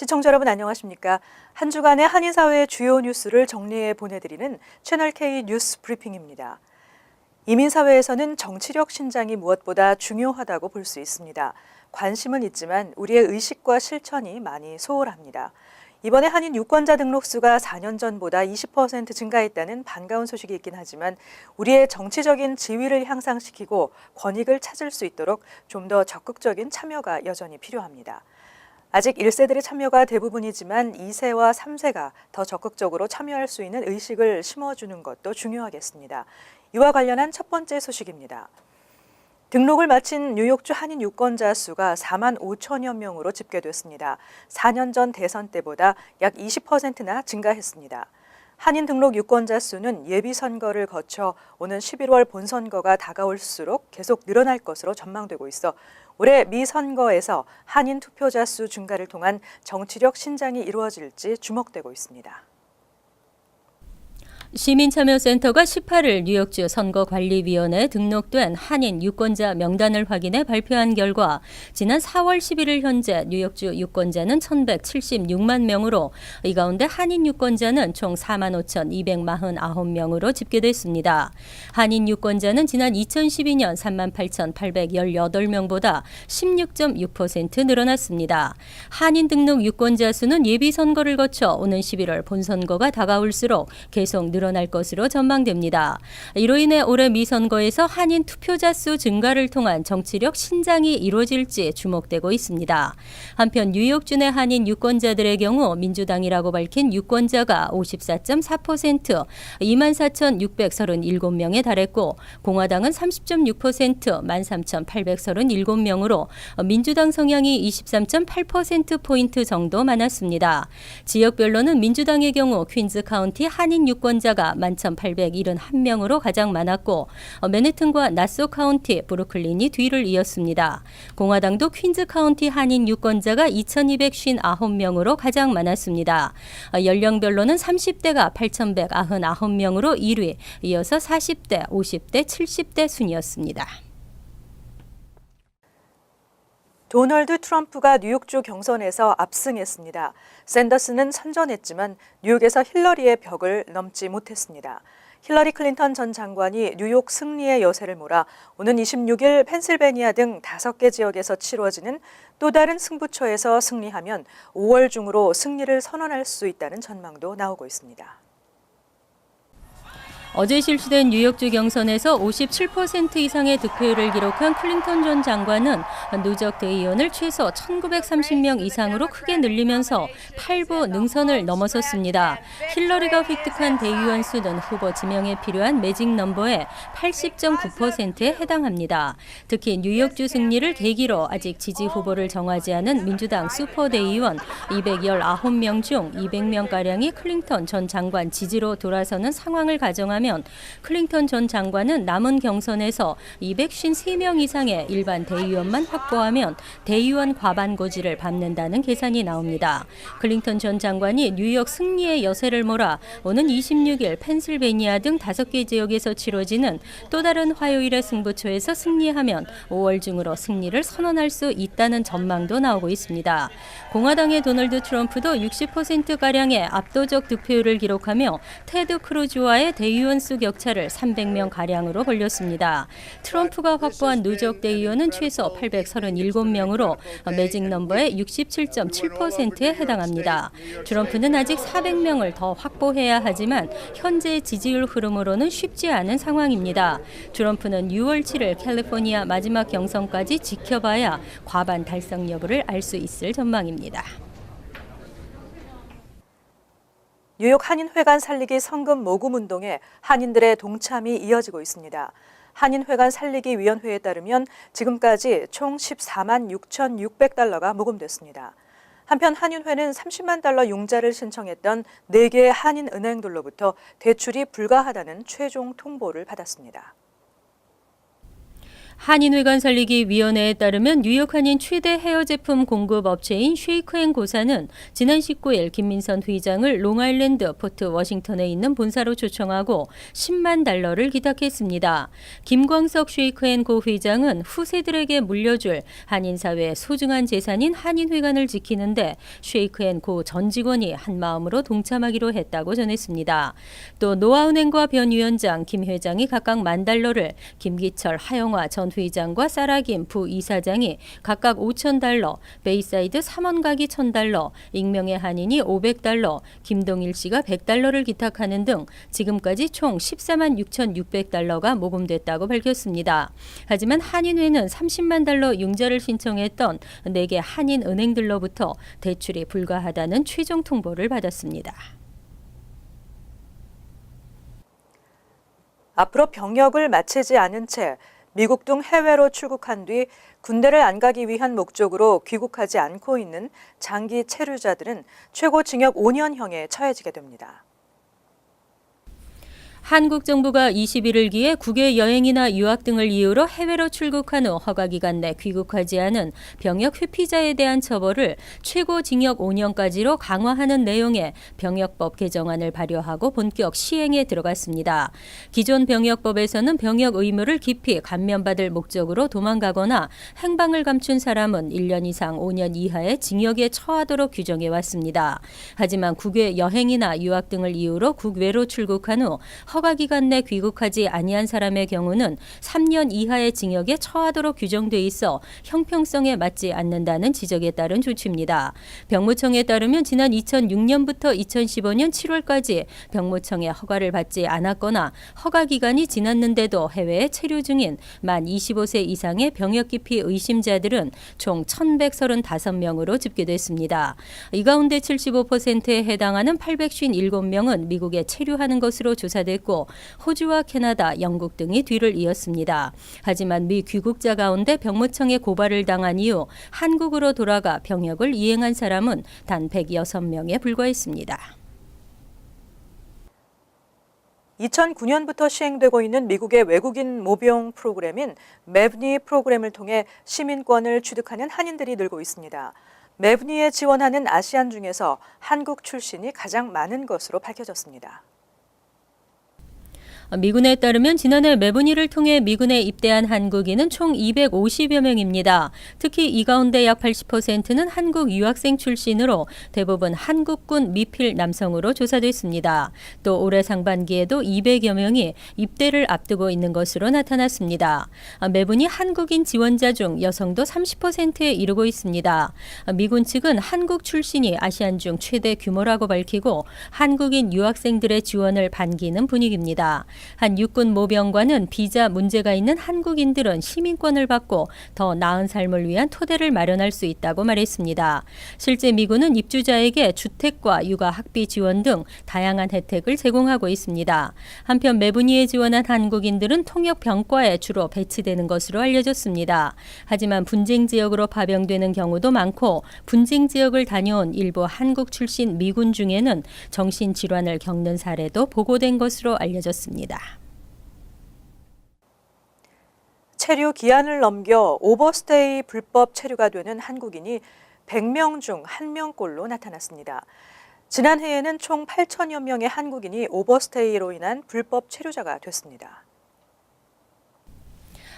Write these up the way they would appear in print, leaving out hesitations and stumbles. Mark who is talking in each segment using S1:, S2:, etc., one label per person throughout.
S1: 시청자 여러분 안녕하십니까? 한 주간의 한인사회의 주요 뉴스를 정리해 보내드리는 채널K 뉴스 브리핑입니다. 이민사회에서는 정치력 신장이 무엇보다 중요하다고 볼 수 있습니다. 관심은 있지만 우리의 의식과 실천이 많이 소홀합니다. 이번에 한인 유권자 등록수가 4년 전보다 20% 증가했다는 반가운 소식이 있긴 하지만 우리의 정치적인 지위를 향상시키고 권익을 찾을 수 있도록 좀 더 적극적인 참여가 여전히 필요합니다. 아직 1세들의 참여가 대부분이지만 2세와 3세가 더 적극적으로 참여할 수 있는 의식을 심어주는 것도 중요하겠습니다. 이와 관련한 첫 번째 소식입니다. 등록을 마친 뉴욕주 한인 유권자 수가 4만 5천여 명으로 집계됐습니다. 4년 전 대선 때보다 약 20%나 증가했습니다. 한인 등록 유권자 수는 예비선거를 거쳐 오는 11월 본선거가 다가올수록 계속 늘어날 것으로 전망되고 있어 올해 미선거에서 한인 투표자 수 증가를 통한 정치력 신장이 이루어질지 주목되고 있습니다.
S2: 시민참여센터가 18일 뉴욕주 선거관리위원회에 등록된 한인 유권자 명단을 확인해 발표한 결과 지난 4월 11일 현재 뉴욕주 유권자는 1,176만 명으로 이 가운데 한인 유권자는 총 45,249명으로 집계됐습니다. 한인 유권자는 지난 2012년 38,818명보다 16.6% 늘어났습니다. 한인 등록 유권자 수는 예비선거를 거쳐 오는 11월 본선거가 다가올수록 계속 늘어날 것으로 전망됩니다. 이로 인해 올해 미선거에서 한인 투표자 수 증가를 통한 정치력 신장이 이루어질지 주목되고 있습니다. 한편 뉴욕주 내 한인 유권자들의 경우 민주당이라고 밝힌 유권자가 54.4%, 24,637명에 달했고 공화당은 30.6%, 13,837명으로 민주당 성향이 23.8%포인트 정도 많았습니다. 지역별로는 민주당의 경우 퀸즈 카운티 한인 유권자가 11,871명으로 가장 많았고 맨해튼과 나소 카운티, 브루클린이 뒤를 이었습니다. 공화당도 퀸즈 카운티 한인 유권자가 2,259명으로 가장 많았습니다. 연령별로는 30대가 8,199명으로 1위, 이어서 40대, 50대, 70대 순이었습니다.
S1: 도널드 트럼프가 뉴욕주 경선에서 압승했습니다. 샌더스는 선전했지만 뉴욕에서 힐러리의 벽을 넘지 못했습니다. 힐러리 클린턴 전 장관이 뉴욕 승리의 여세를 몰아 오는 26일 펜실베니아 등 5개 지역에서 치러지는 또 다른 승부처에서 승리하면 5월 중으로 승리를 선언할 수 있다는 전망도 나오고 있습니다.
S2: 어제 실시된 뉴욕주 경선에서 57% 이상의 득표율을 기록한 클린턴 전 장관은 누적 대의원을 최소 1,930명 이상으로 크게 늘리면서 8부 능선을 넘어섰습니다. 힐러리가 획득한 대의원 수는 후보 지명에 필요한 매직 넘버의 80.9%에 해당합니다. 특히 뉴욕주 승리를 계기로 아직 지지 후보를 정하지 않은 민주당 슈퍼 대의원 219명 중 200명가량이 클린턴 전 장관 지지로 돌아서는 상황을 가정하면 클린턴 전 장관은 남은 경선에서 253명 이상의 일반 대의원만 확보하면 대의원 과반 고지를 밟는다는 계산이 나옵니다. 클린턴 전 장관이 뉴욕 승리의 여세를 몰아 오는 26일 펜실베니아 등 5개 지역에서 치러지는 또 다른 화요일의 승부처에서 승리하면 5월 중으로 승리를 선언할 수 있다는 전망도 나오고 있습니다. 공화당의 도널드 트럼프도 60%가량의 압도적 득표율을 기록하며 테드 크루즈와의 대의원 수 격차를 300명가량으로 벌렸습니다. 트럼프가 확보한 누적 대의원은 최소 837명으로 매직 넘버의 67.7%에 해당합니다. 트럼프는 아직 400명을 더 확보해야 하지만 현재 지지율 흐름으로는 쉽지 않은 상황입니다. 트럼프는 6월 7일 캘리포니아 마지막 경선까지 지켜봐야 과반 달성 여부를 알 수 있을 전망입니다.
S1: 뉴욕 한인회관 살리기 성금 모금 운동에 한인들의 동참이 이어지고 있습니다. 한인회관 살리기 위원회에 따르면 지금까지 총 14만 6,600달러가 모금됐습니다. 한편 한인회는 30만 달러 융자를 신청했던 4개의 한인은행들로부터 대출이 불가하다는 최종 통보를 받았습니다.
S2: 한인회관 살리기 위원회에 따르면 뉴욕 한인 최대 헤어 제품 공급 업체인 쉐이크앤고사는 지난 19일 김민선 회장을 롱아일랜드 포트 워싱턴에 있는 본사로 초청하고 $10만 기탁했습니다. 김광석 쉐이크앤고 회장은 후세들에게 물려줄 한인사회의 소중한 재산인 한인회관을 지키는데 쉐이크앤고 전 직원이 한마음으로 동참하기로 했다고 전했습니다. 또 노아은행과 변 위원장, 김 회장이 각각 $10,000를, 김기철, 하영화 전 회장과 사라김 부이사장이 각각 $5,000, 베이사이드 삼원각이 $1,000, 익명의 한인이 $500, 김동일 씨가 $100를 기탁하는 등 지금까지 총 $146,600가 모금됐다고 밝혔습니다. 하지만 한인회는 $300,000 융자를 신청했던 4개 한인은행들로부터 대출이 불가하다는 최종 통보를 받았습니다.
S1: 앞으로 병역을 마치지 않은 채 미국 등 해외로 출국한 뒤 군대를 안 가기 위한 목적으로 귀국하지 않고 있는 장기 체류자들은 최고 징역 5년형에 처해지게 됩니다.
S2: 한국 정부가 21일기에 국외 여행이나 유학 등을 이유로 해외로 출국한 후 허가기간 내 귀국하지 않은 병역 회피자에 대한 처벌을 최고 징역 5년까지로 강화하는 내용의 병역법 개정안을 발의하고 본격 시행에 들어갔습니다. 기존 병역법에서는 병역 의무를 깊이 감면받을 목적으로 도망가거나 행방을 감춘 사람은 1년 이상 5년 이하의 징역에 처하도록 규정해 왔습니다. 하지만 국외 여행이나 유학 등을 이유로 국외로 출국한 후 허가기간 내 귀국하지 아니한 사람의 경우는 3년 이하의 징역에 처하도록 규정돼 있어 형평성에 맞지 않는다는 지적에 따른 조치입니다. 병무청에 따르면 지난 2006년부터 2015년 7월까지 병무청의 허가를 받지 않았거나 허가기간이 지났는데도 해외에 체류 중인 만 25세 이상의 병역 기피 의심자들은 총 1,135명으로 집계됐습니다. 이 가운데 75%에 해당하는 857명은 미국에 체류하는 것으로 조사됐고 호주와 캐나다, 영국 등이 뒤를 이었습니다. 하지만 미 귀국자 가운데 병무청에 고발을 당한 이후 한국으로 돌아가 병역을 이행한 사람은 단 106명에 불과했습니다.
S1: 2009년부터 시행되고 있는 미국의 외국인 모병 프로그램인 매브니 프로그램을 통해 시민권을 취득하는 한인들이 늘고 있습니다. 매브니에 지원하는 아시안 중에서 한국 출신이 가장 많은 것으로 밝혀졌습니다.
S2: 미군에 따르면 지난해 매브니를 통해 미군에 입대한 한국인은 총 250여 명입니다. 특히 이 가운데 약 80%는 한국 유학생 출신으로 대부분 한국군 미필 남성으로 조사됐습니다. 또 올해 상반기에도 200여 명이 입대를 앞두고 있는 것으로 나타났습니다. 매분이 한국인 지원자 중 여성도 30%에 이르고 있습니다. 미군 측은 한국 출신이 아시안 중 최대 규모라고 밝히고 한국인 유학생들의 지원을 반기는 분위기입니다. 한 육군 모병관은 비자 문제가 있는 한국인들은 시민권을 받고 더 나은 삶을 위한 토대를 마련할 수 있다고 말했습니다. 실제 미군은 입주자에게 주택과 육아 학비 지원 등 다양한 혜택을 제공하고 있습니다. 한편 매분이에 지원한 한국인들은 통역 병과에 주로 배치되는 것으로 알려졌습니다. 하지만 분쟁 지역으로 파병되는 경우도 많고 분쟁 지역을 다녀온 일부 한국 출신 미군 중에는 정신질환을 겪는 사례도 보고된 것으로 알려졌습니다.
S1: 체류 기한을 넘겨 오버스테이 불법 체류가 되는 한국인이 100명 중 1명꼴로 나타났습니다. 지난해에는 총 8천여 명의 한국인이 오버스테이로 인한 불법 체류자가 됐습니다.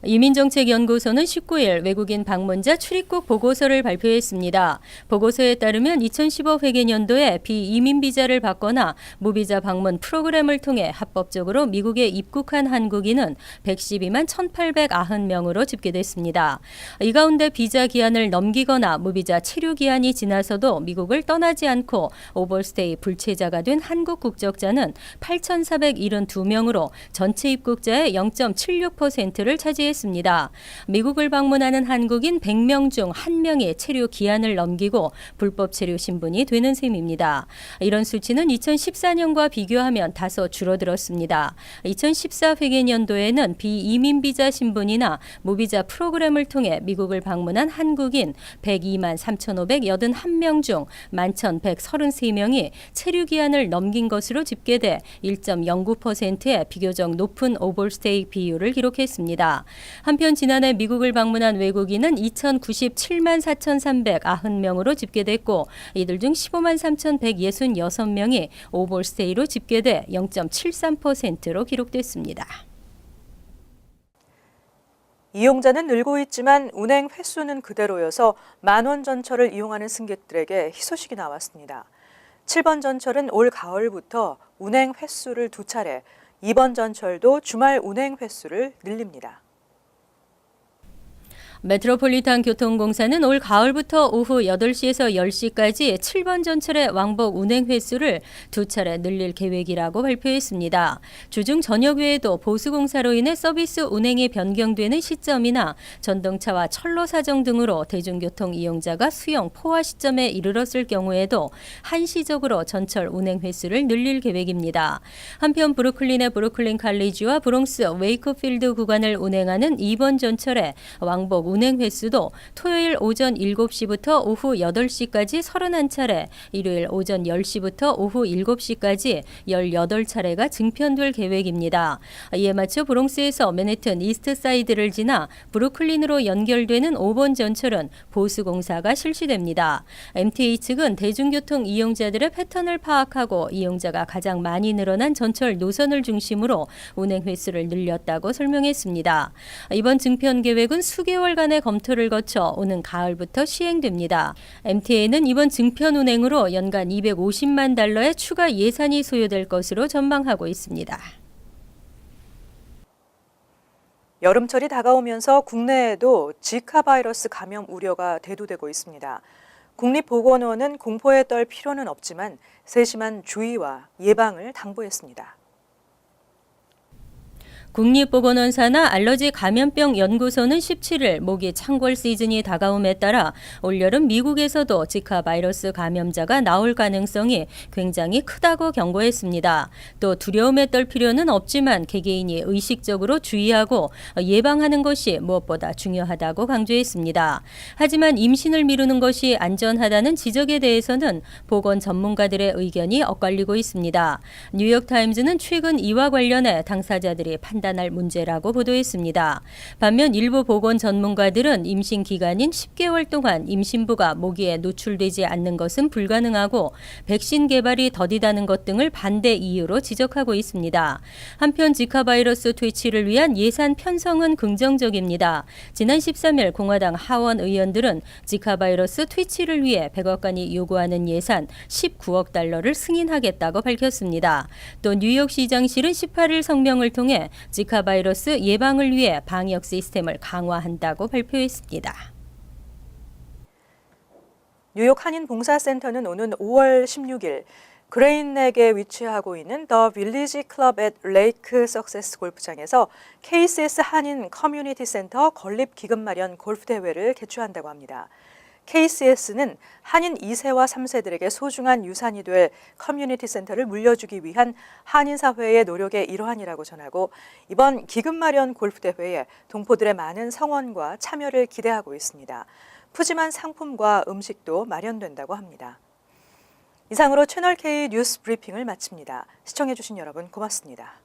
S2: 이민정책연구소는 19일 외국인 방문자 출입국 보고서를 발표했습니다. 보고서에 따르면 2015 회계년도에 비이민 비자를 받거나 무비자 방문 프로그램을 통해 합법적으로 미국에 입국한 한국인은 112만 1,890명으로 집계됐습니다. 이 가운데 비자 기한을 넘기거나 무비자 체류 기한이 지나서도 미국을 떠나지 않고 오버스테이 불체자가 된 한국 국적자는 8,472명으로 전체 입국자의 0.76%를 차지했습니다. 미국을 방문하는 한국인 100명 중 1명이 체류 기한을 넘기고 불법 체류 신분이 되는 셈입니다. 이런 수치는 2014년과 비교하면 다소 줄어들었습니다. 2014 회계년도에는 비이민 비자 신분이나 무비자 프로그램을 통해 미국을 방문한 한국인 102만 3,581명 중 11,133명이 체류 기한을 넘긴 것으로 집계돼 1.09%의 비교적 높은 오버스테이 비율을 기록했습니다. 한편 지난해 미국을 방문한 외국인은 2,097만 4,390명으로 집계됐고 이들 중 15만 3,166명이 오버스테이로 집계돼 0.73%로 기록됐습니다.
S1: 이용자는 늘고 있지만 운행 횟수는 그대로여서 만원 전철을 이용하는 승객들에게 희소식이 나왔습니다. 7번 전철은 올 가을부터 운행 횟수를 2차례, 2번 전철도 주말 운행 횟수를 늘립니다.
S2: 메트로폴리탄 교통공사는 올 가을부터 오후 8시에서 10시까지 7번 전철의 왕복 운행 횟수를 2차례 늘릴 계획이라고 발표했습니다. 주중 저녁 외에도 보수공사로 인해 서비스 운행이 변경되는 시점이나 전동차와 철로 사정 등으로 대중교통 이용자가 수용 포화 시점에 이르렀을 경우에도 한시적으로 전철 운행 횟수를 늘릴 계획입니다. 한편 브루클린의 브루클린 칼리지와 브롱스 웨이크필드 구간을 운행하는 2번 전철의 왕복 운행 횟수도 토요일 오전 7시부터 오후 8시까지 31차례, 일요일 오전 10시부터 오후 7시까지 18차례가 증편될 계획입니다. 이에 맞춰 브롱스에서 맨해튼 이스트사이드를 지나 브루클린으로 연결되는 5번 전철은 보수공사가 실시됩니다. MTA 측은 대중교통 이용자들의 패턴을 파악하고 이용자가 가장 많이 늘어난 전철 노선을 중심으로 운행 횟수를 늘렸다고 설명했습니다. 이번 증편 계획은 수개월간의 검토를 거쳐 오는 가을부터 시행됩니다. MTA는 이번 증편 운행으로 연간 250만 달러의 추가 예산이 소요될 것으로 전망하고 있습니다.
S1: 여름철이 다가오면서 국내에도 지카 바이러스 감염 우려가 대두되고 있습니다. 국립보건원은 공포에 떨 필요는 없지만 세심한 주의와 예방을 당부했습니다.
S2: 국립보건원 산하 알러지 감염병 연구소는 17일 모기 창궐 시즌이 다가옴에 따라 올여름 미국에서도 지카 바이러스 감염자가 나올 가능성이 굉장히 크다고 경고했습니다. 또 두려움에 떨 필요는 없지만 개개인이 의식적으로 주의하고 예방하는 것이 무엇보다 중요하다고 강조했습니다. 하지만 임신을 미루는 것이 안전하다는 지적에 대해서는 보건 전문가들의 의견이 엇갈리고 있습니다. 뉴욕타임즈는 최근 이와 관련해 당사자들이 판단할 문제라고 보도했습니다. 반면 일부 보건 전문가들은 임신 기간인 10개월 동안 임신부가 모기에 노출되지 않는 것은 불가능하고 백신 개발이 더디다는 것 등을 반대 이유로 지적하고 있습니다. 한편 지카 바이러스 퇴치를 위한 예산 편성은 긍정적입니다. 지난 13일 공화당 하원 의원들은 지카 바이러스 퇴치를 위해 백악관이 요구하는 예산 19억 달러를 승인하겠다고 밝혔습니다. 또 뉴욕시장실은 18일 성명을 통해 지카 바이러스 예방을 위해 방역 시스템을 강화한다고 발표했습니다.
S1: 뉴욕 한인봉사센터는 오는 5월 16일 그레인넥에 위치하고 있는 더 빌리지 클럽 앳 레이크 석세스 골프장에서 KCS 한인 커뮤니티 센터 건립 기금 마련 골프 대회를 개최한다고 합니다. KCS는 한인 2세와 3세들에게 소중한 유산이 될 커뮤니티 센터를 물려주기 위한 한인사회의 노력의 일환이라고 전하고 이번 기금 마련 골프 대회에 동포들의 많은 성원과 참여를 기대하고 있습니다. 푸짐한 상품과 음식도 마련된다고 합니다. 이상으로 채널K 뉴스 브리핑을 마칩니다. 시청해주신 여러분 고맙습니다.